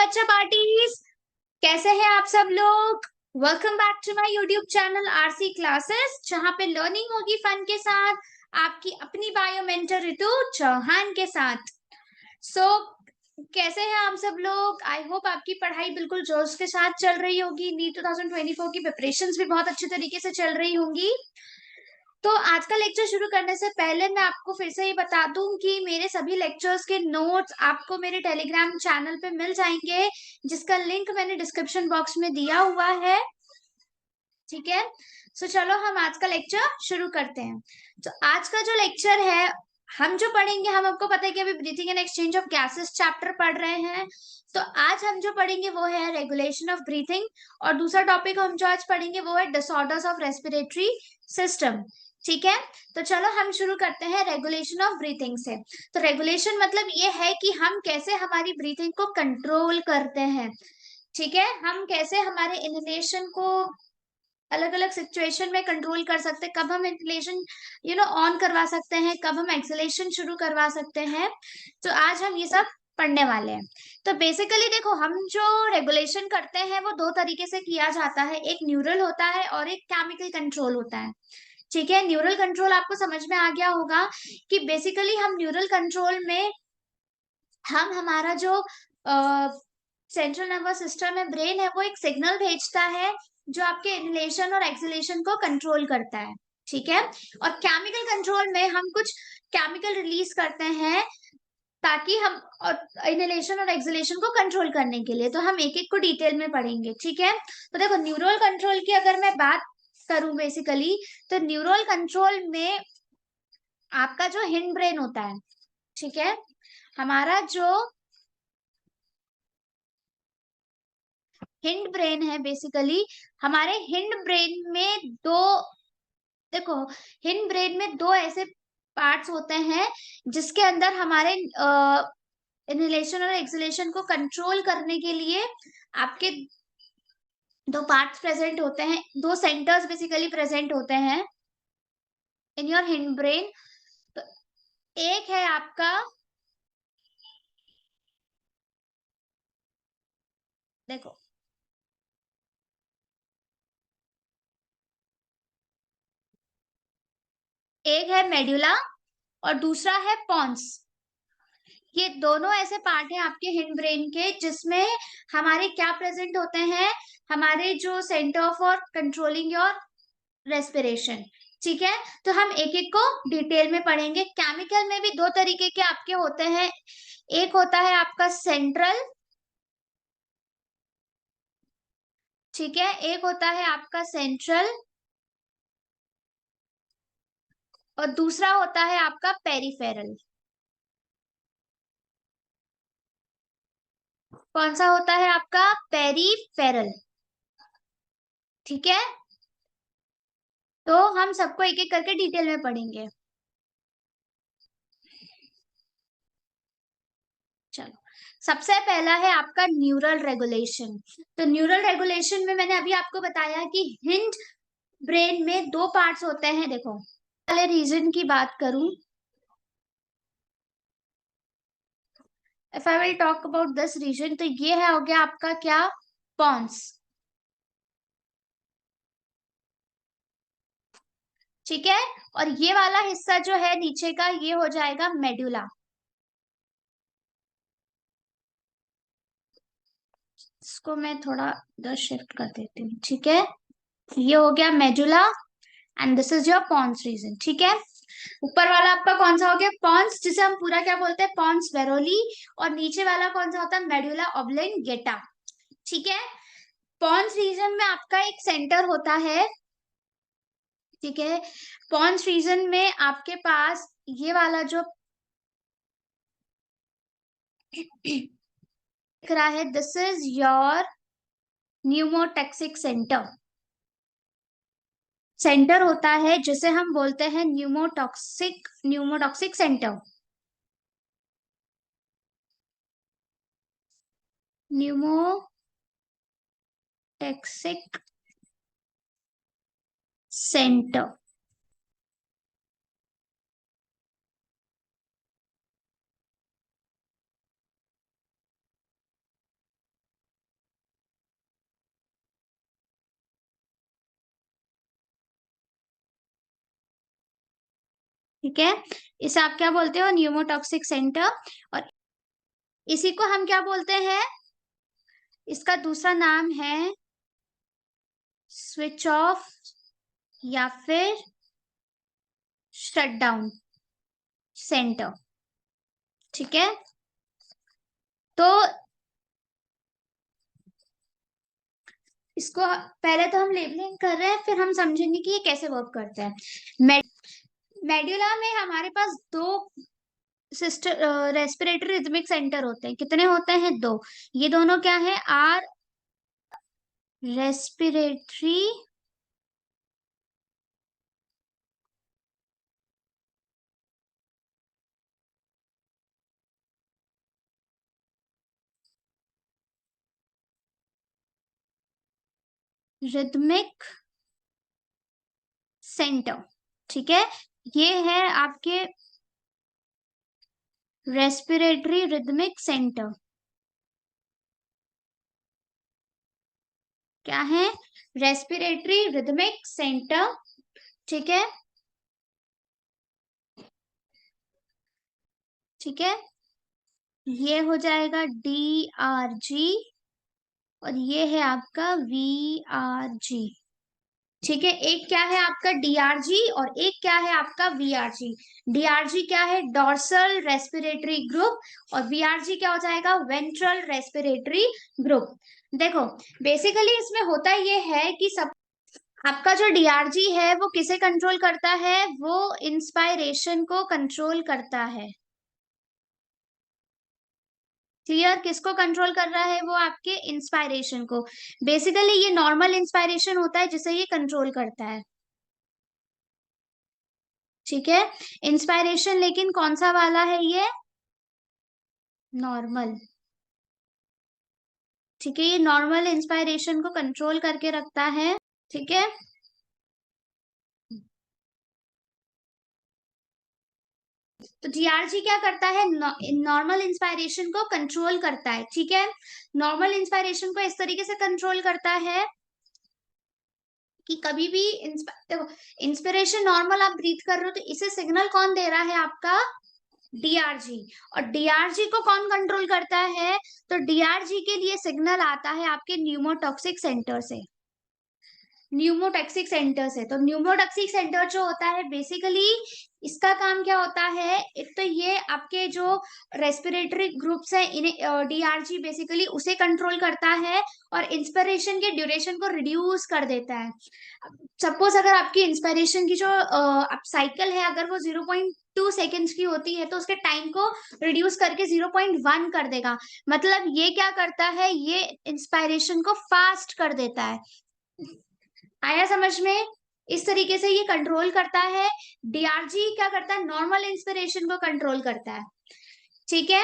बच्चा पार्टीज, कैसे हैं आप सब लोग। Welcome back to my YouTube channel RC classes, जहां पे लर्निंग होगी फन के साथ, आपकी अपनी बायो मेंटर ऋतु चौहान के साथ। सो कैसे हैं आप सब लोग। आई होप आपकी पढ़ाई बिल्कुल जोश के साथ चल रही होगी। नीट 2024 की प्रिपरेशंस भी बहुत अच्छे तरीके से चल रही होंगी। तो आज का लेक्चर शुरू करने से पहले मैं आपको फिर से ये बता दूं कि मेरे सभी लेक्चर्स के नोट्स आपको मेरे टेलीग्राम चैनल पे मिल जाएंगे, जिसका लिंक मैंने डिस्क्रिप्शन बॉक्स में दिया हुआ है। ठीक है, सो चलो हम आज का लेक्चर शुरू करते हैं। तो आज का जो लेक्चर है, हम जो पढ़ेंगे, हम आपको पता है कि अभी breathing and exchange of gases chapter पढ़ रहे हैं। तो आज हम जो पढ़ेंगे वो है रेगुलेशन ऑफ ब्रीथिंग, और दूसरा टॉपिक हम जो आज पढ़ेंगे वो है डिसऑर्डर्स ऑफ रेस्पिरेटरी सिस्टम। ठीक है, तो चलो हम शुरू करते हैं रेगुलेशन ऑफ ब्रीथिंग से। तो रेगुलेशन मतलब ये है कि हम कैसे हमारी ब्रीथिंग को कंट्रोल करते हैं। ठीक है, हम कैसे हमारे इनहेलेशन को अलग अलग सिचुएशन में कंट्रोल कर सकते हैं, कब हम इनहेलेशन ऑन करवा सकते हैं, कब हम एक्सहेलेशन शुरू करवा सकते हैं। तो आज हम ये सब पढ़ने वाले हैं। तो बेसिकली देखो, हम जो रेगुलेशन करते हैं वो दो तरीके से किया जाता है, एक न्यूरल होता है और एक केमिकल कंट्रोल होता है। ठीक है, न्यूरल कंट्रोल आपको समझ में आ गया होगा कि बेसिकली हम न्यूरल कंट्रोल में हम हमारा जो सेंट्रल नर्वस सिस्टम है, ब्रेन है, वो एक सिग्नल भेजता है जो आपके इनहेलेशन और एक्सहेलेशन को कंट्रोल करता है। ठीक है, और केमिकल कंट्रोल में हम कुछ केमिकल रिलीज करते हैं ताकि हम, और इनहेलेशन और एक्सहेलेशन को कंट्रोल करने के लिए। तो हम एक एक को डिटेल में पढ़ेंगे। ठीक है, तो देखो न्यूरल कंट्रोल की अगर मैं बात करूं बेसिकली, तो न्यूरल कंट्रोल में आपका जो हिंड ब्रेन होता है, ठीक है, हमारा जो हिंड ब्रेन है बेसिकली, हमारे हिंड ब्रेन में दो, देखो हिंड ब्रेन में दो ऐसे पार्ट्स होते हैं जिसके अंदर हमारे इनहेलेशन और एक्सहेलेशन को कंट्रोल करने के लिए आपके दो पार्ट्स प्रेजेंट होते हैं, दो सेंटर्स बेसिकली प्रेजेंट होते हैं इन योर हिंड ब्रेन। तो एक है आपका, देखो एक है मेडुला और दूसरा है पॉन्स। ये दोनों ऐसे पार्ट हैं आपके हिंड ब्रेन के जिसमें हमारे क्या प्रेजेंट होते हैं, हमारे जो centre for controlling your respiration. ठीक है, तो हम एक एक को डिटेल में पढ़ेंगे। केमिकल में भी दो तरीके के आपके होते हैं, एक होता है आपका सेंट्रल, ठीक है, एक होता है आपका सेंट्रल और दूसरा होता है आपका पेरिफेरल। कौन सा होता है आपका, पेरिफेरल। ठीक है, तो हम सबको एक एक करके डिटेल में पढ़ेंगे। चलो, सबसे पहला है आपका न्यूरल रेगुलेशन। तो न्यूरल रेगुलेशन में मैंने अभी आपको बताया कि हिंड ब्रेन में दो पार्ट्स होते हैं। देखो वाले रीजन की बात करूं, if I will talk about this region, तो ये है, हो गया आपका क्या, पॉन्स। ठीक है, और ये वाला हिस्सा जो है नीचे का, ये हो जाएगा मेडुला। इसको मैं थोड़ा इधर शिफ्ट कर देती हूँ। ठीक है, ये हो गया medulla and this is your pons region. ठीक है, ऊपर वाला आपका कौन सा हो गया, पॉन्स, जिसे हम पूरा क्या बोलते हैं, पॉन्स वेरोली। और नीचे वाला कौन सा होता है, मेडुला ऑब्लेंगेटा। ठीक है, पॉन्स रीजन में आपका एक सेंटर होता है। ठीक है, पॉन्स रीजन में आपके पास ये वाला जो दिख रहा है, this is your pneumotaxic centre. Centre होता है जिसे हम बोलते हैं न्यूमोटॉक्सिक सेंटर। Pneumotaxic centre. ठीक है, इसे आप क्या बोलते हो, न्यूमोटॉक्सिक सेंटर। और इसी को हम क्या बोलते हैं, इसका दूसरा नाम है स्विच ऑफ या फिर शट डाउन सेंटर। ठीक है, तो इसको पहले तो हम लेबलिंग कर रहे हैं, फिर हम समझेंगे कि ये कैसे वर्क करता है। मेड्यूला में हमारे पास दो सिस्टर रेस्पिरेटरी रिदमिक सेंटर होते हैं। कितने होते हैं, दो। ये दोनों क्या है, आर रेस्पिरेटरी रिदमिक सेंटर। ठीक है, ये है आपके रेस्पिरेटरी रिदमिक सेंटर। क्या है, रेस्पिरेटरी रिदमिक सेंटर। ठीक है, ठीक है, ये हो जाएगा DRG और ये है आपका VRG। ठीक है, एक क्या है आपका DRG और एक क्या है आपका VRG। DRG क्या है, डॉर्सल रेस्पिरेटरी ग्रुप, और VRG क्या हो जाएगा, वेंट्रल रेस्पिरेटरी ग्रुप। देखो, बेसिकली इसमें होता ये है कि सब आपका जो DRG है वो किसे कंट्रोल करता है, वो इंस्पायरेशन को कंट्रोल करता है। क्लियर, किसको कंट्रोल कर रहा है, वो आपके इंस्पायरेशन को। बेसिकली ये नॉर्मल इंस्पायरेशन होता है जिसे ये कंट्रोल करता है। ठीक है, इंस्पायरेशन लेकिन कौन सा वाला है, ये नॉर्मल। ठीक है, ये नॉर्मल इंस्पायरेशन को कंट्रोल करके रखता है। ठीक है, तो DRG क्या करता है, नॉर्मल इंस्पायरेशन को कंट्रोल करता है। ठीक है, नॉर्मल इंस्पायरेशन को इस तरीके से कंट्रोल करता है कि कभी भी देखो, इंस्पिरेशन नॉर्मल आप ब्रीथ कर रहे हो तो इसे सिग्नल कौन दे रहा है, आपका DRG। और DRG को कौन कंट्रोल करता है, तो DRG के लिए सिग्नल आता है आपके न्यूमोटॉक्सिक सेंटर से। न्यूमोटॉक्सिक सेंटर से, तो न्यूमोटॉक्सिक सेंटर जो होता है बेसिकली इसका काम क्या होता है, एक तो ये आपके जो रेस्पिरेटरी ग्रुप्स है इन्हें DRG बेसिकली उसे कंट्रोल करता है और इंस्पिरेशन के ड्यूरेशन को रिड्यूस कर देता है। सपोज अगर आपकी इंस्पिरेशन की जो साइकिल है अगर वो 0.2 सेकेंड्स की होती है तो उसके टाइम को रिड्यूस करके 0.1 कर देगा। मतलब ये क्या करता है, ये इंस्पायरेशन को फास्ट कर देता है। आया समझ में, इस तरीके से ये कंट्रोल करता है। DRG क्या करता है, नॉर्मल इंस्पिरेशन को कंट्रोल करता है। ठीक है,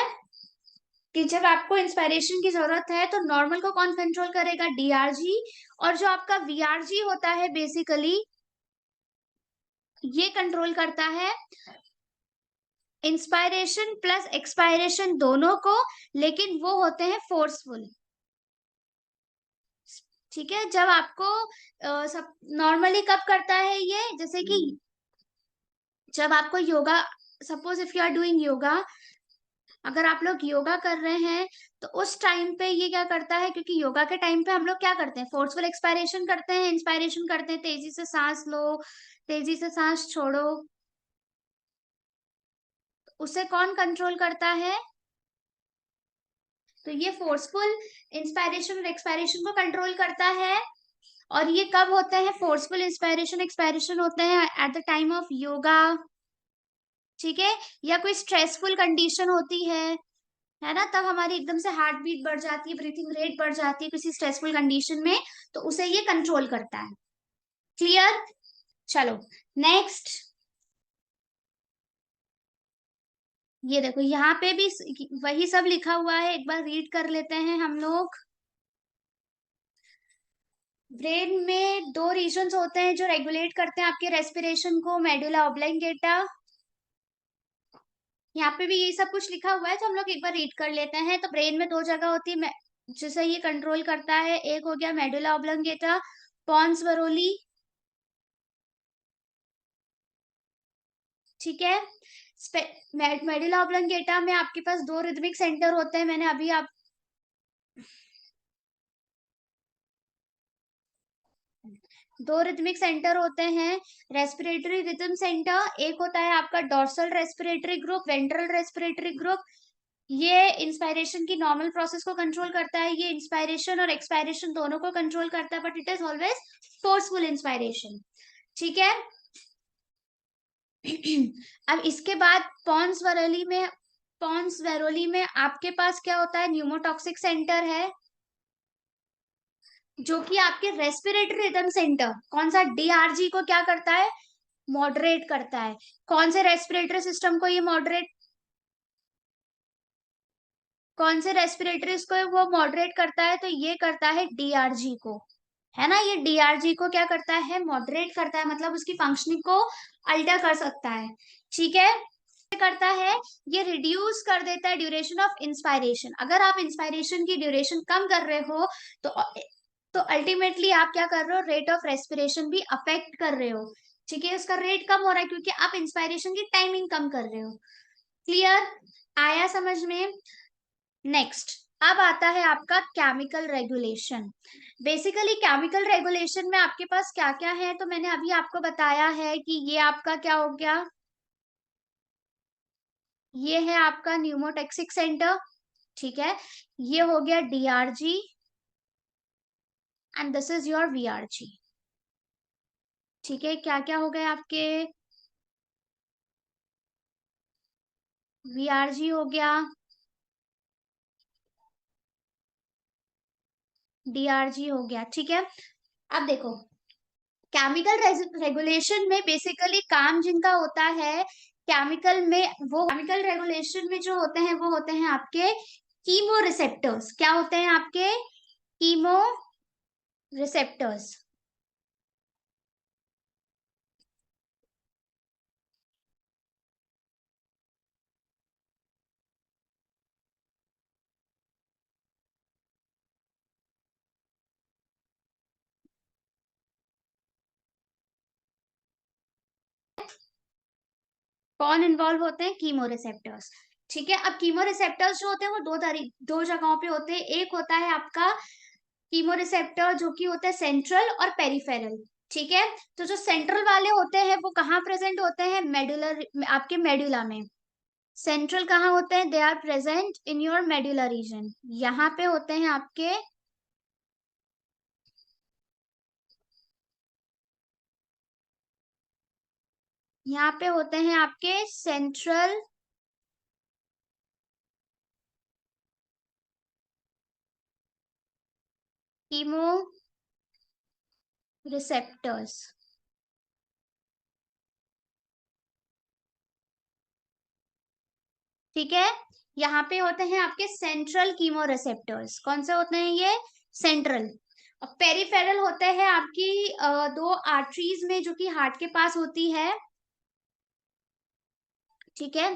कि जब आपको इंस्पिरेशन की जरूरत है तो नॉर्मल को कौन कंट्रोल करेगा, DRG। और जो आपका VRG होता है बेसिकली ये कंट्रोल करता है इंस्पायरेशन प्लस एक्सपायरेशन दोनों को, लेकिन वो होते हैं फोर्सफुल। ठीक है, जब आपको सब नॉर्मली कब करता है ये, जैसे कि जब आपको yoga, suppose if you are doing yoga, अगर आप लोग योगा कर रहे हैं तो उस टाइम पे ये क्या करता है, क्योंकि योगा के टाइम पे हम लोग क्या करते हैं, फोर्सफुल एक्सपायरेशन करते हैं, इंस्पायरेशन करते हैं, तेजी से सांस लो, तेजी से सांस छोड़ो। उसे कौन कंट्रोल करता है, तो ये फोर्सफुल इंस्पायरेशन और एक्सपायरेशन को कंट्रोल करता है। और ये कब होते हैं, फोर्सफुल इंस्पायरेशन एक्सपायरेशन होते हैं at the time of yoga. ठीक है, या कोई स्ट्रेसफुल कंडीशन होती है ना, तब हमारी एकदम से हार्ट बीट बढ़ जाती है, ब्रीथिंग रेट बढ़ जाती है किसी स्ट्रेसफुल कंडीशन में, तो उसे ये कंट्रोल करता है। क्लियर, चलो नेक्स्ट। ये देखो यहाँ पे भी वही सब लिखा हुआ है, एक बार रीड कर लेते हैं हम लोग। ब्रेन में दो रीजन्स होते हैं जो रेगुलेट करते हैं आपके रेस्पिरेशन को, मेडुला ऑब्लंगेटा। यहाँ पे भी यही सब कुछ लिखा हुआ है तो हम लोग एक बार रीड कर लेते हैं। तो ब्रेन में दो जगह होती है जिसे ये कंट्रोल करता है, एक हो गया मेडुला ऑब्लंगेटा, पॉन्स बरोली, ठीक है। मेडुला ऑब्लोंगेटा में आपके पास दो रिदमिक सेंटर होते हैं, मैंने अभी आप दो रिदमिक सेंटर होते हैं। रेस्पिरेटरी रिदम सेंटर एक होता है आपका dorsal respiratory group, ventral respiratory group. ये इंस्पायरेशन की नॉर्मल प्रोसेस को कंट्रोल करता है, ये इंस्पायरेशन और एक्सपायरेशन दोनों को कंट्रोल करता है, but it is always forceful inspiration. ठीक है। अब इसके बाद पॉन्स वेरोली में आपके पास क्या होता है, न्यूमोटॉक्सिक सेंटर है, जो कि आपके रेस्पिरेटरी रिदम सेंटर कौन सा, डीआरजी को क्या करता है, मॉडरेट करता है। कौन से रेस्पिरेटरी सिस्टम को ये मॉडरेट, कौन से रेस्पिरेटरी को वो मॉडरेट करता है, तो ये करता है डीआरजी को, है ना। ये डीआरजी को क्या करता है, मॉडरेट करता है, मतलब उसकी फंक्शनिंग को अल्टर कर सकता है। ठीक है। करता है, ये रिड्यूस कर देता है ड्यूरेशन ऑफ इंस्पायरेशन। अगर आप इंस्पायरेशन की ड्यूरेशन कम कर रहे हो तो अल्टीमेटली आप क्या कर रहे हो, रेट ऑफ रेस्पिरेशन भी अफेक्ट कर रहे हो। ठीक है, उसका रेट कम हो रहा है क्योंकि आप इंस्पायरेशन की टाइमिंग कम कर रहे हो। क्लियर, आया समझ में। नेक्स्ट, अब आता है आपका chemical regulation. Basically chemical regulation में आपके पास क्या क्या है, तो मैंने अभी आपको बताया है कि ये आपका क्या हो गया, ये है आपका न्यूमोटैक्सिक सेंटर। ठीक है, ये हो गया DRG and this is your VRG. ठीक है, क्या क्या हो गए आपके, वीआरजी हो गया, डीआरजी हो गया। ठीक है। अब देखो, केमिकल रेगुलेशन में बेसिकली काम जिनका होता है, केमिकल में वो केमिकल रेगुलेशन में जो होते हैं वो होते हैं आपके कीमो रिसेप्टर्स। क्या होते हैं आपके, कीमो रिसेप्टर्स। कौन इन्वॉल्व होते हैं, कीमो रिसेप्टर्स। ठीक है। अब कीमो रिसेप्टर्स जो होते हैं वो दो जगहों पे होते हैं। एक होता है आपका कीमो रिसेप्टर जो कि होता है सेंट्रल और पेरिफेरल। ठीक है। तो जो सेंट्रल वाले होते हैं वो कहाँ प्रेजेंट होते हैं, मेडुलर, आपके मेडुला में। सेंट्रल कहाँ होते हैं, they are present in your medulla region, यहाँ पे होते हैं आपके, यहाँ पे होते हैं आपके सेंट्रल कीमो रिसेप्टर्स। ठीक है, यहाँ पे होते हैं आपके सेंट्रल कीमो रिसेप्टर्स। कौन से होते हैं ये, सेंट्रल। और पेरिफेरल होते हैं आपकी दो आर्टरीज में जो कि हार्ट के पास होती है। ठीक है,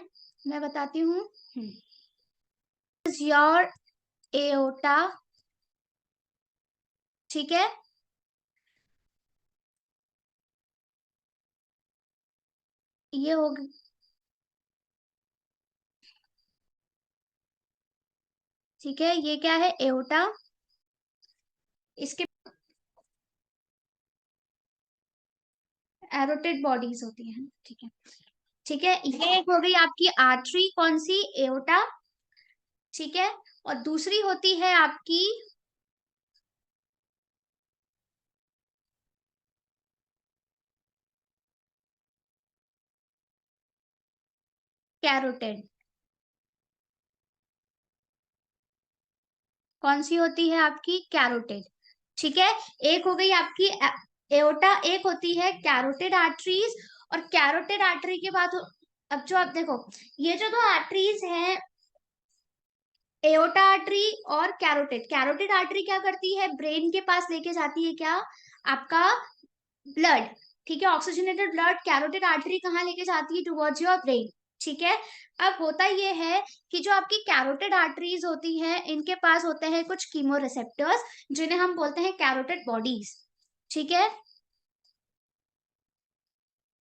मैं बताती हूँ। Your aorta. ठीक है, ये हो, ठीक है, ये क्या है, एओटा। इसके एरोटेड बॉडीज होती है। ठीक है। ठीक है, ये एक हो गई आपकी आर्टरी, कौन सी, एओटा। ठीक है, और दूसरी होती है आपकी कैरोटेड। कौन सी होती है आपकी, कैरोटेड। ठीक है, एक हो गई आपकी एओटा, एक होती है कैरोटेड आर्टरीज। और कैरोटेड आर्टरी के बाद अब जो आप देखो, ये जो दो आर्टरीज हैं, एओटा आर्टरी और कैरोटेड, कैरोटेड आर्टरी क्या करती है, ब्रेन के पास लेके जाती है क्या, आपका ब्लड। ठीक है, ऑक्सीजनेटेड ब्लड कैरोटिड आर्टरी कहाँ लेके जाती है, टुवर्ड्स योर ब्रेन। ठीक है। अब होता ये है कि जो आपकी कैरोटिड आर्टरीज होती हैं इनके पास होते हैं कुछ कीमो रिसेप्टर्स जिन्हें हम बोलते हैं कैरोटिड बॉडीज। ठीक है।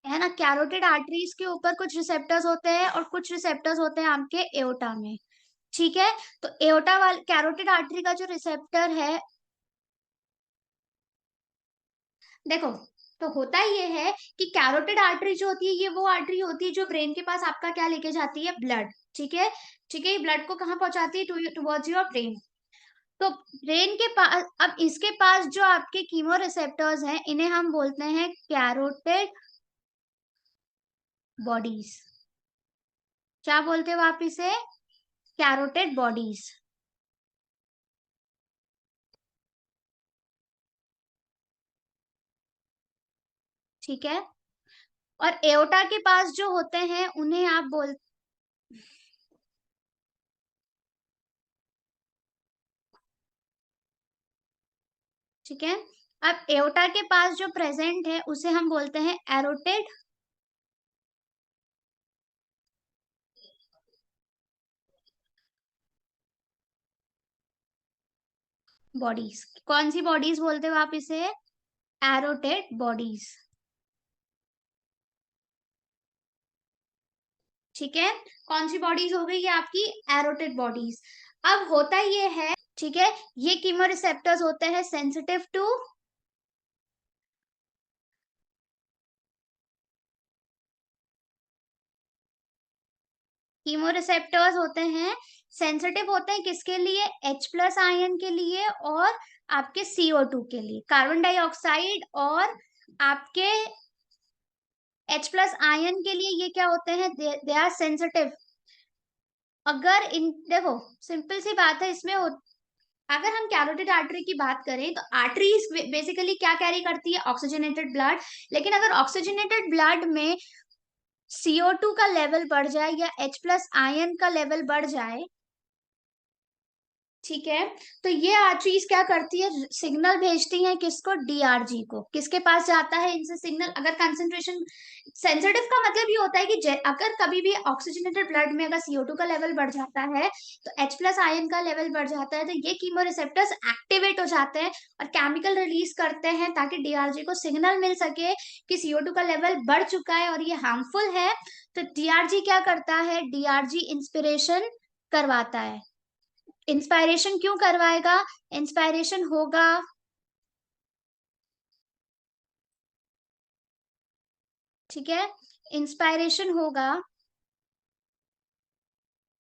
है ना। कैरोटिड आर्टरीज के ऊपर कुछ रिसेप्टर्स होते हैं और कुछ रिसेप्टर्स होते हैं आपके एओर्टा में। ठीक है, तो एओर्टा वाले कैरोटिड आर्टरी का जो रिसेप्टर है, देखो, तो होता ये है कि कैरोटिड आर्टरी जो होती है ये वो आर्टरी होती है जो ब्रेन के पास आपका क्या लेके जाती है, ब्लड। ठीक है, ठीक है, ये ब्लड को कहाँ पहुंचाती है, टुवर्ड्स योर ब्रेन। तो ब्रेन के पास, अब इसके पास जो आपके कीमो रिसेप्टर्स हैं इन्हें हम बोलते हैं कैरोटिड बॉडीज। क्या बोलते हो आप इसे, कैरोटिड बॉडीज। ठीक है, और एओर्टा के पास जो होते हैं उन्हें आप बोल, ठीक है, अब एओर्टा के पास जो प्रेजेंट है उसे हम बोलते हैं एरोटिड बॉडीज। कौन सी बॉडीज बोलते हो आप इसे, एरोटिड बॉडीज। ठीक है, कौन सी बॉडीज हो गई ये आपकी, एरोटिड बॉडीज। अब होता ये है, ठीक है, ये कीमो रिसेप्टर्स होते हैं सेंसिटिव टू, कीमो रिसेप्टर्स होते हैं सेंसिटिव होते हैं किसके लिए, H प्लस आयन के लिए और आपके CO2 के लिए, कार्बन डाइऑक्साइड और आपके H प्लस आयन के लिए ये क्या होते हैं, दे आर सेंसिटिव। अगर इन, देखो, सिंपल सी बात है इसमें अगर हम कैरोटिड आर्टरी की बात करें तो आर्टरीज बेसिकली क्या कैरी करती है, ऑक्सीजनेटेड ब्लड। लेकिन अगर ऑक्सीजनेटेड ब्लड में CO2 का लेवल बढ़ जाए या H प्लस आयन का लेवल बढ़ जाए, ठीक है, तो ये आर्टरीज क्या करती है, सिग्नल भेजती है किसको, DRG को। किसके पास जाता है इनसे सिग्नल, अगर कंसंट्रेशन, सेंसिटिव का मतलब ये होता है कि अगर कभी भी ऑक्सीजनेटेड ब्लड में अगर CO2 का लेवल बढ़ जाता है तो H प्लस आयन का लेवल बढ़ जाता है, तो ये कीमो रिसेप्टर्स एक्टिवेट हो जाते हैं और केमिकल रिलीज करते हैं ताकि DRG को सिग्नल मिल सके कि CO2 का लेवल बढ़ चुका है और ये हार्मफुल है। तो DRG क्या करता है, DRG इंस्पिरेशन करवाता है। इंस्पायरेशन क्यों करवाएगा, इंस्पायरेशन होगा, ठीक है, इंस्पायरेशन होगा,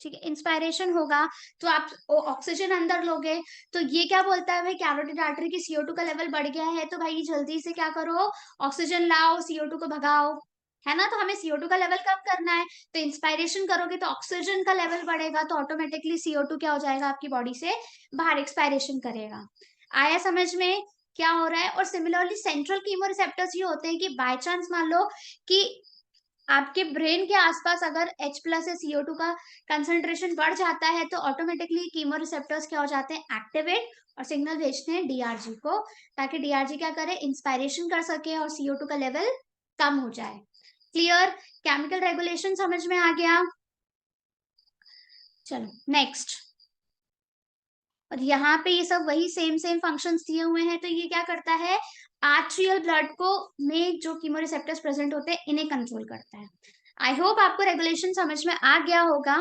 ठीक है, इंस्पायरेशन होगा तो आप ऑक्सीजन अंदर लोगे। तो ये क्या बोलता है भाई, कैरोटिड आर्टरी की CO2 का लेवल बढ़ गया है तो भाई जल्दी से क्या करो, ऑक्सीजन लाओ, CO2 को भगाओ, है ना। तो हमें CO2 का लेवल कम करना है, तो इंस्पायरेशन करोगे तो ऑक्सीजन का लेवल बढ़ेगा तो ऑटोमेटिकली CO2 क्या हो जाएगा आपकी बॉडी से बाहर, एक्सपायरेशन करेगा। आया समझ में क्या हो रहा है। और सिमिलरली सेंट्रल कीमो रिसेप्टर्स ये होते हैं कि बाय चांस मान लो कि आपके ब्रेन के आसपास अगर H प्लस या CO2 का कंसंट्रेशन बढ़ जाता है तो ऑटोमेटिकली कीमो रिसेप्टर्स क्या हो जाते हैं, एक्टिवेट, और सिग्नल भेजते हैं DRG को ताकि DRG क्या करे, इंस्पायरेशन कर सके और CO2 का लेवल कम हो जाए। क्लियर, केमिकल रेगुलेशन समझ में आ गया। चलो नेक्स्ट, और यहाँ पे ये सब वही सेम सेम फंक्शंस दिए हुए हैं। तो ये क्या करता है, आर्ट्रियल ब्लड को में जो कीमोरिसेप्टर्स प्रेजेंट होते हैं इन्हें कंट्रोल करता है। आई होप आपको रेगुलेशन समझ में आ गया होगा।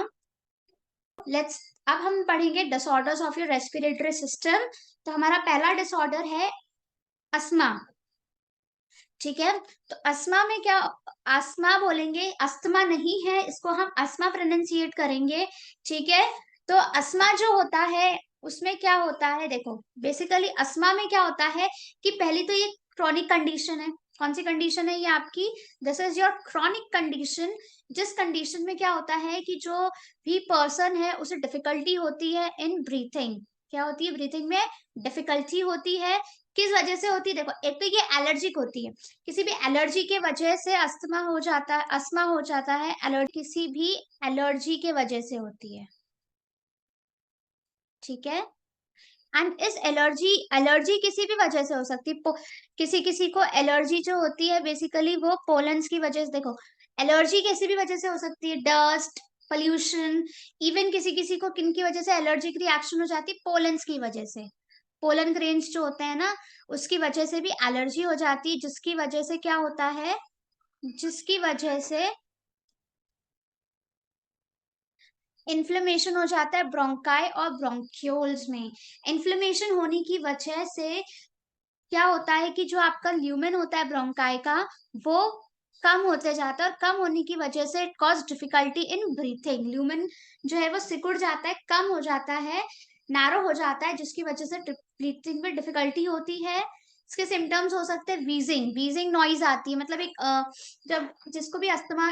लेट्स, अब हम पढ़ेंगे disorders of your respiratory system. तो हमारा पहला डिसऑर्डर है अस्थमा। ठीक है, तो अस्थमा में क्या, अस्थमा बोलेंगे, अस्थमा नहीं है, इसको हम अस्थमा प्रोनाउंसिएट करेंगे। ठीक है, तो अस्थमा जो होता है उसमें क्या होता है, देखो बेसिकली अस्थमा में क्या होता है कि पहली तो ये क्रॉनिक कंडीशन है। कौन सी कंडीशन है ये आपकी, this is your chronic condition, जिस कंडीशन में क्या होता है कि जो भी पर्सन है उसे डिफिकल्टी होती है इन ब्रीथिंग। क्या होती है, ब्रीथिंग में डिफिकल्टी होती है। किस वजह से होती है, देखो एक तो ये एलर्जिक होती है, किसी भी एलर्जी के वजह से अस्थमा हो जाता है, अस्थमा हो जाता है, एलर्जी किसी भी एलर्जी के वजह से होती है। ठीक है, एंड इस एलर्जी, एलर्जी किसी भी वजह से हो सकती है। किसी किसी को एलर्जी जो होती है बेसिकली वो पोलन्स की वजह से, देखो एलर्जी किसी भी वजह से हो सकती है, डस्ट, पोल्यूशन, इवन किसी किसी को किन की वजह से एलर्जिक रिएक्शन हो जाती है, पोलन्स की वजह से। पोलन ग्रेन्स जो होते हैं ना उसकी वजह से भी एलर्जी हो जाती है, जिसकी वजह से क्या होता है, जिसकी वजह से इन्फ्लेमेशन हो जाता है ब्रोंकाई और ब्रोंक्यूल्स में। इन्फ्लेमेशन होने की वजह से क्या होता है कि जो आपका ल्यूमेन होता है ब्रोंकाई का, वो कम होते जाता है, और कम होने की वजह से it cause difficulty in breathing. Lumen जो है वो सिकुड़ जाता है, कम हो जाता है, नैरो हो जाता है, जिसकी वजह से ब्रीथिंग में डिफिकल्टी होती है। इसके सिम्टम्स हो सकते हैं वीजिंग, वीजिंग नॉइज आती है, मतलब एक जब जिसको भी अस्थमा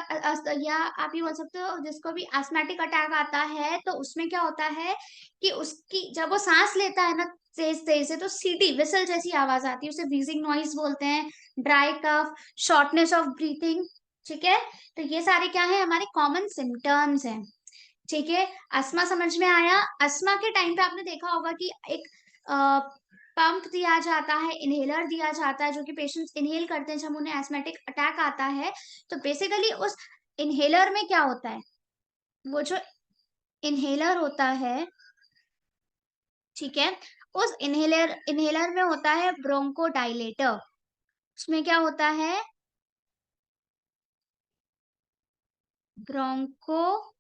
या आप ये बोल सकते हो जिसको भी एस्थमेटिक अटैक आता है, तो उसमें क्या होता है कि उसकी जब वो सांस लेता है ना तेज तेज से, तो सीटी विसल जैसी आवाज आती है, उसे व्हीजिंग नॉइज बोलते हैं। Dry cough, shortness of breathing, ठीक है। तो ये सारे क्या है, हमारे कॉमन सिम्टम्स हैं, ठीक है। अस्थमा समझ में आया। अस्थमा के टाइम पे आपने देखा होगा कि एक पंप दिया जाता है, इनहेलर दिया जाता है, जो कि पेशेंट्स इनहेल करते हैं जब उन्हें एस्थमेटिक अटैक आता है। तो बेसिकली उस इनहेलर में क्या होता है, वो जो इनहेलर होता है, ठीक है, उस इनहेलर इनहेलर में होता है ब्रोंको डायलेटर। उसमें क्या होता है, ब्रोंको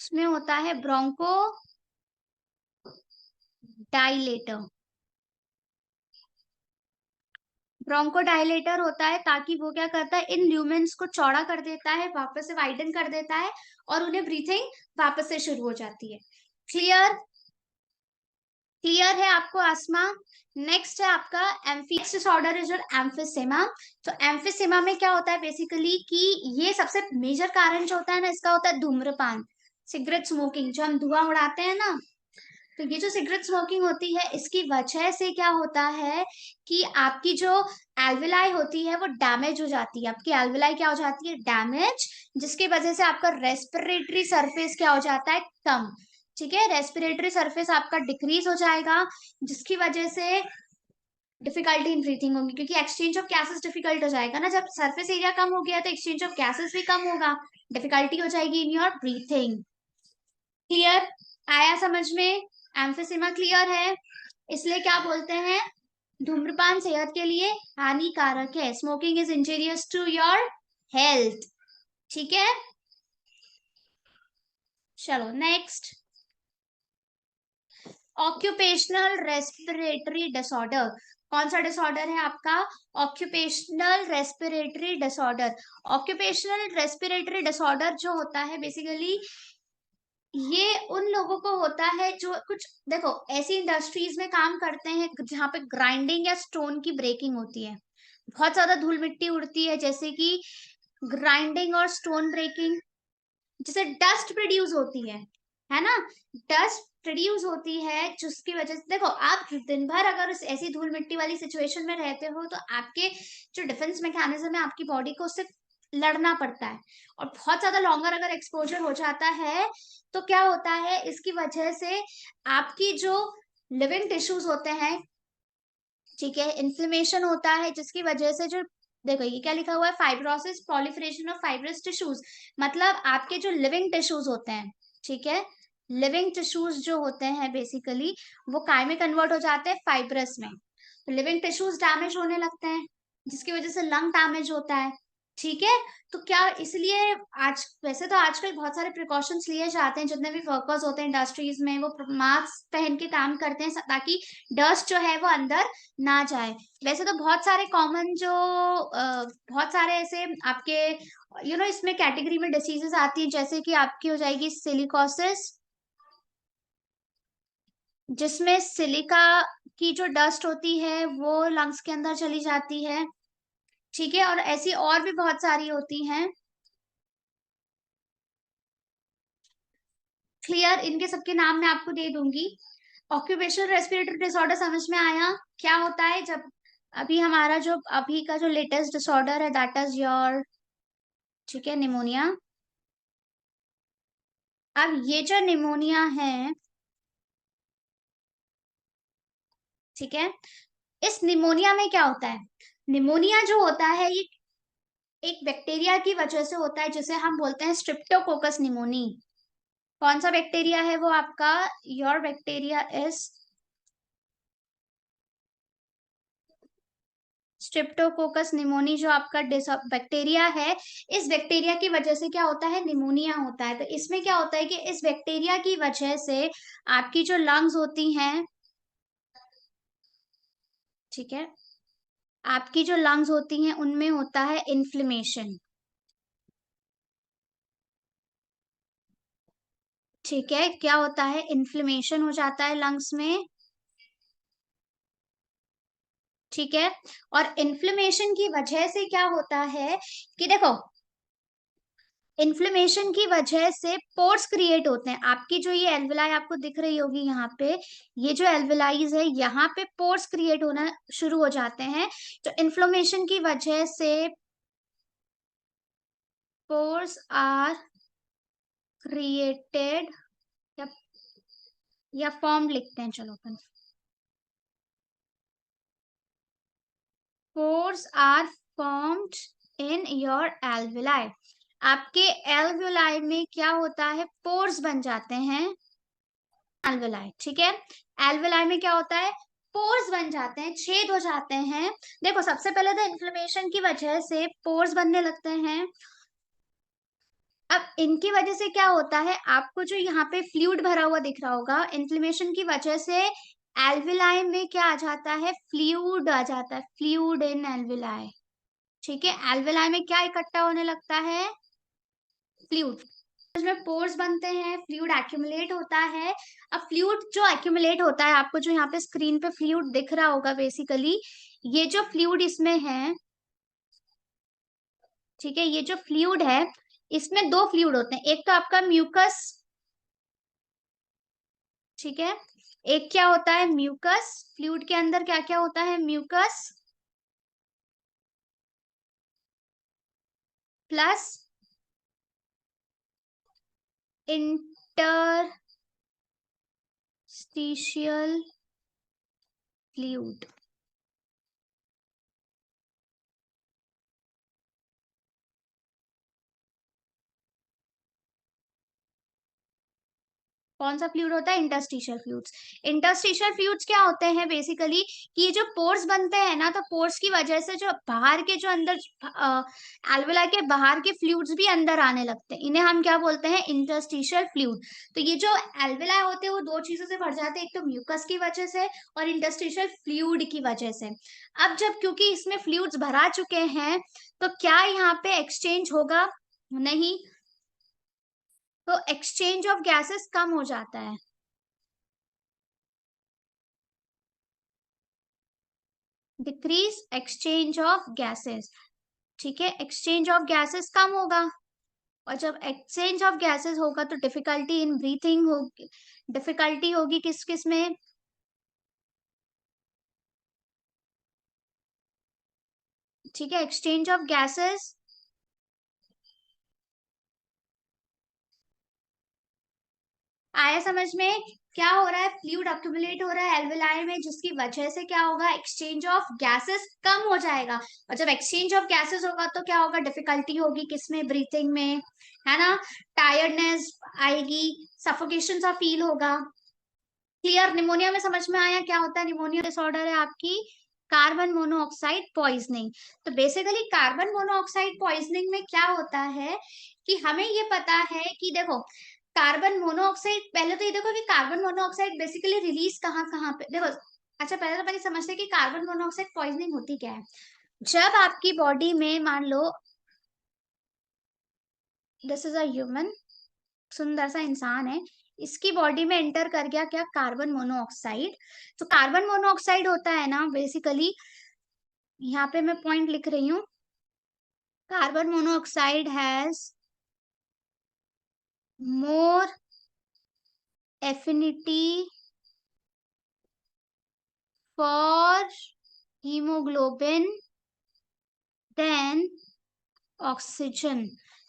उसमें होता है ब्रोंको डायलेटर। ब्रोंको डायलेटर होता है ताकि वो क्या करता है, इन ल्यूमेन्स को चौड़ा कर देता है, वापस से वाइडन कर देता है, और उन्हें ब्रीथिंग वापस से शुरू हो जाती है। क्लियर? क्लियर है आपको अस्थमा? नेक्स्ट है आपका एम्फीस डिसऑर्डर इज और एम्फिसेमा। तो एम्फिसेमा में क्या होता है बेसिकली कि ये सबसे मेजर कारण जो होता है ना इसका, होता है धूम्रपान, सिगरेट स्मोकिंग, जो हम धुआं उड़ाते हैं ना। तो ये जो सिगरेट स्मोकिंग होती है, इसकी वजह से क्या होता है कि आपकी जो एल्वेलाई होती है वो डैमेज हो जाती है। आपकी एल्वेलाई क्या हो जाती है, डैमेज, जिसकी वजह से आपका रेस्पिरेटरी सरफेस क्या हो जाता है, कम, ठीक है। रेस्पिरेटरी सरफेस आपका डिक्रीज हो जाएगा, जिसकी वजह से डिफिकल्टी इन ब्रीथिंग होगी, क्योंकि एक्सचेंज ऑफ गैसेस डिफिकल्ट हो जाएगा ना। जब सरफेस एरिया कम हो गया तो एक्सचेंज ऑफ गैसेस भी कम होगा, डिफिकल्टी हो जाएगी इन योर ब्रीथिंग। क्लियर? आया समझ में? एम्फिसिमा क्लियर है? इसलिए क्या बोलते हैं, धूम्रपान सेहत के लिए हानिकारक है, smoking is injurious to your health, ठीक है। चलो नेक्स्ट, ऑक्यूपेशनल रेस्पिरेटरी डिसऑर्डर। कौन सा डिसऑर्डर है आपका, occupational respiratory disorder. Occupational respiratory disorder जो होता है बेसिकली, ये उन लोगों को होता है जो कुछ, देखो, ऐसी इंडस्ट्रीज में काम करते हैं जहाँ पे ग्राइंडिंग या स्टोन की ब्रेकिंग होती है, बहुत ज्यादा धूल मिट्टी उड़ती है, जैसे कि ग्राइंडिंग और स्टोन ब्रेकिंग, जिससे डस्ट प्रोड्यूस होती है ना। डस्ट प्रोड्यूस होती है, जिसकी वजह से देखो, आप दिन भर अगर उस ऐसी धूल मिट्टी वाली सिचुएशन में रहते हो, तो आपके जो डिफेंस मैकेनिज्म है, आपकी बॉडी को उससे लड़ना पड़ता है। और बहुत ज्यादा लॉन्गर अगर एक्सपोजर हो जाता है, तो क्या होता है, इसकी वजह से आपकी जो लिविंग टिश्यूज होते हैं, ठीक है, इन्फ्लेमेशन होता है, जिसकी वजह से जो, देखो ये क्या लिखा हुआ है, fibrosis, proliferation of fibrous tissues, मतलब आपके जो लिविंग टिश्यूज होते हैं, ठीक है, लिविंग टिश्यूज जो होते हैं बेसिकली, वो काय में कन्वर्ट हो जाते हैं, फाइब्रस में। तो लिविंग टिश्यूज डैमेज होने लगते हैं, जिसकी वजह से लंग डैमेज होता है, ठीक है। तो क्या, इसलिए आज वैसे तो आजकल बहुत सारे प्रिकॉशंस लिए जाते हैं, जितने भी वर्कर्स होते हैं इंडस्ट्रीज में, वो मास्क पहन के काम करते हैं ताकि डस्ट जो है वो अंदर ना जाए। वैसे तो बहुत सारे कॉमन जो बहुत सारे ऐसे आपके इसमें कैटेगरी में डिसीजेस आती है, जैसे कि आपकी हो जाएगी सिलिकोसिस, जिसमें सिलिका की जो डस्ट होती है वो लंग्स के अंदर चली जाती है, ठीक है। और ऐसी और भी बहुत सारी होती हैं। क्लियर? इनके सबके नाम मैं आपको दे दूंगी। ऑक्यूपेशनल रेस्पिरेटरी डिसऑर्डर समझ में आया क्या होता है? जब अभी हमारा जो अभी का जो लेटेस्ट डिसऑर्डर है, दैट इज योर, ठीक है, निमोनिया। अब ये जो निमोनिया है, ठीक है, इस निमोनिया में क्या होता है, निमोनिया जो होता है ये एक बैक्टीरिया की वजह से होता है, जिसे हम बोलते हैं स्ट्रिप्टोकोकस निमोनी, कौन सा बैक्टीरिया है वो आपका? Your bacteria is Streptococcus pneumoniae, जो आपका बैक्टीरिया है। इस बैक्टीरिया की वजह से क्या होता है? निमोनिया होता है। तो इसमें क्या होता है कि इस बैक्टीरिया की वजह से आपकी जो लंग्स होती हैं, ठीक है, आपकी जो लंग्स होती हैं उनमें होता है इन्फ्लेमेशन। ठीक है, क्या होता है? इन्फ्लेमेशन हो जाता है लंग्स में। ठीक है, और इन्फ्लेमेशन की वजह से क्या होता है कि देखो, इन्फ्लेमेशन की वजह से पोर्स क्रिएट होते हैं। आपकी जो ये एल्वेलाई आपको दिख रही होगी यहाँ पे, ये जो एल्वेलाइज है यहाँ पे पोर्स क्रिएट होना शुरू हो जाते हैं। तो इन्फ्लेमेशन की वजह से पोर्स आर क्रिएटेड, या फॉर्म लिखते हैं, चलो अपन, pores are formed in your alveoli. आपके एल्वेलाई में क्या होता है? पोर्स बन जाते हैं एल्वेलाई। ठीक है, एल्वेलाई में क्या होता है? पोर्स बन जाते हैं, छेद हो जाते हैं। देखो, सबसे पहले तो इन्फ्लेमेशन की वजह से पोर्स बनने लगते हैं। अब इनकी वजह से क्या होता है? आपको जो यहाँ पे फ्लूइड भरा हुआ दिख रहा होगा, इन्फ्लेमेशन की वजह से एल्वेलाई में क्या आ जाता है? फ्लूइड आ जाता है, फ्लूइड इन एल्वेलाई। ठीक है, एल्वेलाई में क्या इकट्ठा होने लगता है? फ्लूइड। में पोर्स बनते हैं, फ्लूइड एक्यूमुलेट होता है। अब फ्लूइड जो एक्यूमुलेट होता है, आपको जो यहाँ पे स्क्रीन पे फ्लूइड दिख रहा होगा, बेसिकली ये जो फ्लूइड इसमें है, ठीक है, ये जो फ्लूइड है, इसमें दो फ्लूइड होते हैं। एक तो आपका म्यूकस, ठीक है, एक क्या होता है? म्यूकस। फ्लूइड के अंदर क्या क्या होता है? Mucus plus interstitial fluid. कौन सा फ्लूइड होता है? Interstitial fluids. इंटरस्टिशियल फ्लूइड्स क्या होते हैं बेसिकली? कि ये जो पोर्स बनते हैं ना, तो पोर्स की वजह से जो बाहर के, जो अंदर एल्वेला के बाहर के फ्लूइड्स भी अंदर आने लगते हैं। इन्हें हम क्या बोलते हैं? Interstitial fluid. तो ये जो एल्वेला होते हैं वो दो चीजों से भर जाते हैं, एक तो म्यूकस की वजह से और इंटरस्टिशियल फ्लूइड की वजह से। अब जब क्योंकि इसमें फ्लूइड्स भरा चुके हैं, तो क्या यहाँ पे एक्सचेंज होगा? नहीं। तो एक्सचेंज ऑफ गैसेस कम हो जाता है। Decrease exchange of gases. ठीक है, एक्सचेंज ऑफ गैसेस कम होगा, और जब एक्सचेंज ऑफ गैसेस होगा तो डिफिकल्टी इन ब्रीथिंग होगी। डिफिकल्टी होगी किस किस में? ठीक है, एक्सचेंज ऑफ गैसेस। आया समझ में? क्या हो रहा है? फ्लूइड अक्यूमुलेट हो रहा है एल्वेलाई में, जिसकी वजह से क्या होगा? एक्सचेंज ऑफ गैसेस कम हो जाएगा। और जब एक्सचेंज ऑफ गैसेस होगा तो क्या होगा? डिफिकल्टी होगी किसमें? ब्रीथिंग में, है ना? टायर्डनेस आएगी, सफोकेशन सा फील होगा। क्लियर? निमोनिया में समझ में आया क्या होता है? निमोनिया डिसऑर्डर है आपकी कार्बन मोनोऑक्साइड पॉइजनिंग। तो बेसिकली कार्बन मोनोऑक्साइड पॉइजनिंग में क्या होता है कि हमें ये पता है कि देखो, कार्बन मोनोऑक्साइड, पहले तो ये देखो कि कार्बन मोनोऑक्साइड बेसिकली रिलीज कहाँ कहाँ पे, देखो। अच्छा, पहले तो पहले समझते हैं कि कार्बन मोनोऑक्साइड पॉइजनिंग होती क्या है। जब आपकी बॉडी में, मान लो दिस इज अ ह्यूमन, सुंदर सा इंसान है, इसकी बॉडी में एंटर कर गया क्या? Carbon monoxide. तो कार्बन मोनोऑक्साइड होता है ना बेसिकली, यहाँ पे मैं पॉइंट लिख रही हूँ, carbon monoxide has more affinity for haemoglobin than oxygen.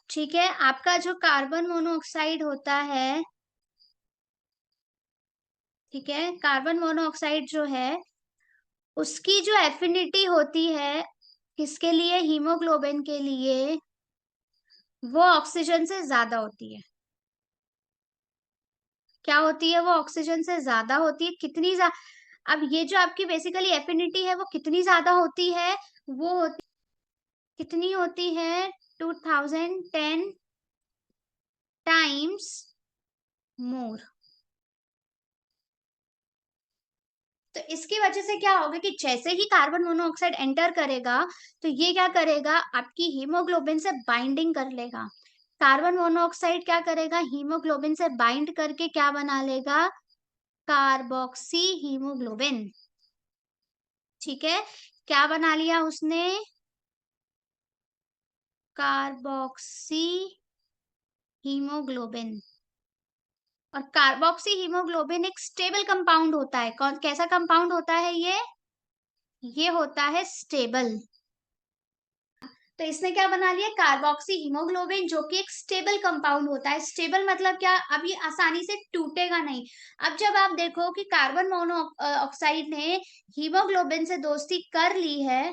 ठीक है, आपका जो कार्बन मोनोऑक्साइड होता है, ठीक है, कार्बन मोनोऑक्साइड जो है, उसकी जो एफिनिटी होती है किसके लिए? हीमोग्लोबिन के लिए, वो ऑक्सीजन से ज्यादा होती है। क्या होती है वो ऑक्सीजन से ज्यादा होती है, कितनी अब ये जो आपकी बेसिकली एफिनिटी है वो कितनी ज्यादा होती है, वो होती कितनी होती है 2010 टाइम्स मोर। तो इसकी वजह से क्या होगा कि जैसे ही कार्बन मोनोऑक्साइड एंटर करेगा तो ये क्या करेगा, आपकी हीमोग्लोबिन से बाइंडिंग कर लेगा। कार्बन मोनोऑक्साइड क्या करेगा, हीमोग्लोबिन से बाइंड करके क्या बना लेगा, कार्बोक्सी हीमोग्लोबिन। ठीक है, क्या बना लिया उसने, कार्बोक्सी हीमोग्लोबिन। और कार्बोक्सी हीमोग्लोबिन एक स्टेबल कंपाउंड होता है। कौन कैसा कंपाउंड होता है ये होता है स्टेबल। तो इसने क्या बना लिया, कार्बोक्सी हीमोग्लोबिन, जो कि एक स्टेबल कंपाउंड होता है। स्टेबल मतलब क्या, अब ये आसानी से टूटेगा नहीं। अब जब आप देखो कि कार्बन मोनो ऑक्साइड ने हीमोग्लोबिन से दोस्ती कर ली है,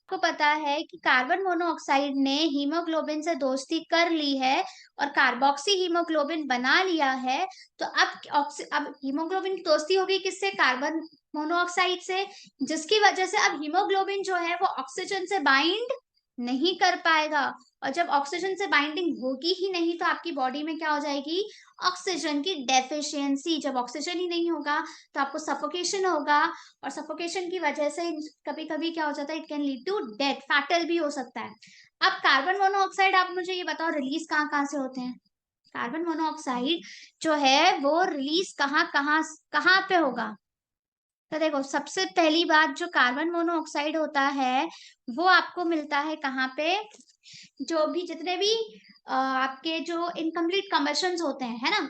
आपको पता है कि कार्बन मोनोऑक्साइड ने हीमोग्लोबिन से दोस्ती कर ली है और कार्बोक्सी हीमोग्लोबिन बना लिया है। तो अब हीमोग्लोबिन की दोस्ती होगी किससे, कार्बन मोनोऑक्साइड से, जिसकी वजह से अब हीमोग्लोबिन जो है वो ऑक्सीजन से बाइंड नहीं कर पाएगा। और जब ऑक्सीजन से बाइंडिंग होगी ही नहीं तो आपकी बॉडी में क्या हो जाएगी, ऑक्सीजन की डेफिशिएंसी। जब ऑक्सीजन ही नहीं होगा तो आपको सफोकेशन होगा, और सफोकेशन की वजह से कभी कभी क्या हो जाता है, it can lead to death, fatal भी हो सकता है। अब कार्बन मोनोऑक्साइड, आप मुझे ये बताओ रिलीज कहाँ कहाँ से होते हैं। कार्बन मोनोऑक्साइड जो है वो रिलीज कहाँ कहाँ कहाँ पे होगा। तो देखो, सबसे पहली बात, जो कार्बन मोनोऑक्साइड होता है वो आपको मिलता है कहाँ पे, जो भी जितने भी आपके जो इनकम्प्लीट कंबशंस होते हैं, है ना,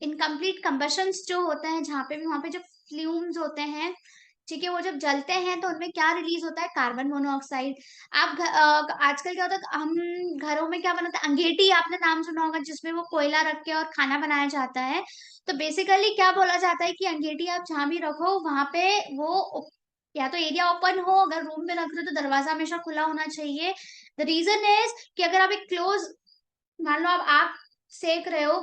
इनकम्प्लीट कंबशंस जो होते हैं, जहाँ पे भी, वहां पे जो फ्लूम्स होते हैं, ठीक है, वो जब जलते हैं तो उनमें क्या रिलीज होता है, कार्बन मोनोऑक्साइड। आजकल क्या होता है, हम घरों में क्या बनाते हैं, अंगीठी, आपने नाम सुना होगा, जिसमें वो कोयला रख के और खाना बनाया जाता है। तो बेसिकली क्या बोला जाता है कि अंगीठी आप जहां भी रखो वहां पे वो या तो एरिया ओपन हो, अगर रूम में रख रहे हो तो दरवाजा हमेशा खुला होना चाहिए। द रीजन इज कि अगर आप एक क्लोज, मान लो आप आग सेक रहे हो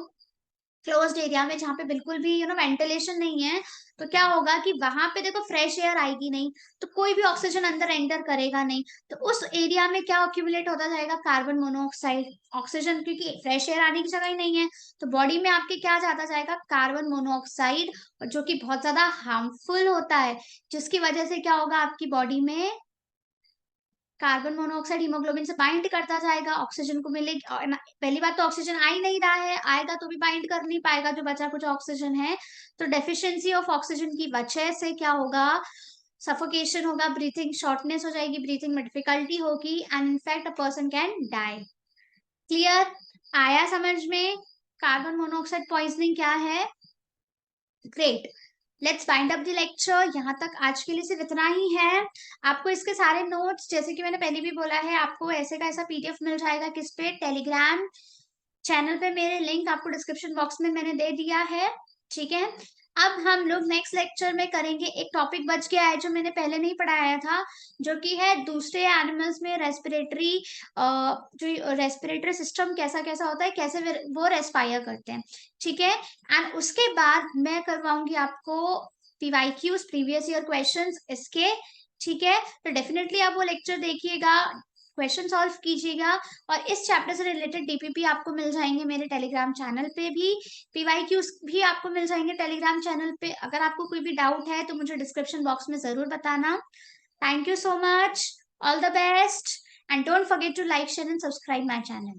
क्लोज्ड एरिया में, जहाँ पे बिल्कुल भी वेंटिलेशन नहीं है, तो क्या होगा कि वहां पे देखो फ्रेश एयर आएगी नहीं, तो कोई भी ऑक्सीजन अंदर एंटर करेगा नहीं। तो उस एरिया में क्या अक्यूमुलेट होता जाएगा, कार्बन मोनोऑक्साइड, ऑक्सीजन, क्योंकि फ्रेश एयर आने की जगह ही नहीं है। तो बॉडी में आपके क्या जाता जाएगा, कार्बन मोनोऑक्साइड, जो कि बहुत ज्यादा हार्मफुल होता है, जिसकी वजह से क्या होगा, आपकी बॉडी में कार्बन मोनोऑक्साइड हीमोग्लोबिन से बाइंड करता जाएगा, ऑक्सीजन को मिलेगी। पहली बात तो ऑक्सीजन आ ही नहीं रहा है, आएगा तो भी बाइंड कर नहीं पाएगा जो बचा कुछ ऑक्सीजन है। तो डेफिशिएंसी ऑफ ऑक्सीजन की वजह से क्या होगा, सफोकेशन होगा, ब्रीथिंग शॉर्टनेस हो जाएगी, ब्रीथिंग में डिफिकल्टी होगी, and in fact a person can die. Clear, आया समझ में कार्बन मोनोऑक्साइड पॉइजनिंग क्या है। Great, let's wind up the lecture. यहाँ तक आज के लिए सिर्फ इतना ही है। आपको इसके सारे नोट्स, जैसे कि मैंने पहले भी बोला है, आपको ऐसे का ऐसा पीडीएफ मिल जाएगा, किस पे, टेलीग्राम चैनल पे। मेरे लिंक आपको डिस्क्रिप्शन बॉक्स में मैंने दे दिया है, ठीक है। अब हम लोग नेक्स्ट लेक्चर में करेंगे, एक टॉपिक बच गया है जो मैंने पहले नहीं पढ़ाया था, जो कि है दूसरे एनिमल्स में रेस्पिरेटरी, जो रेस्पिरेटरी सिस्टम कैसा कैसा होता है, कैसे वो रेस्पायर करते हैं, ठीक है। एंड उसके बाद मैं करवाऊंगी आपको पीवाईक्यूज, प्रीवियस ईयर क्वेश्चंस इसके, ठीक है। तो डेफिनेटली आप वो लेक्चर देखिएगा, क्वेश्चन सॉल्व कीजिएगा। और इस चैप्टर से रिलेटेड डीपीपी आपको मिल जाएंगे मेरे टेलीग्राम चैनल पे भी, पीवाईक्यूज भी आपको मिल जाएंगे टेलीग्राम चैनल पे। अगर आपको कोई भी डाउट है तो मुझे डिस्क्रिप्शन बॉक्स में जरूर बताना। Thank you so much, all the best, and don't forget to like, share and subscribe my channel.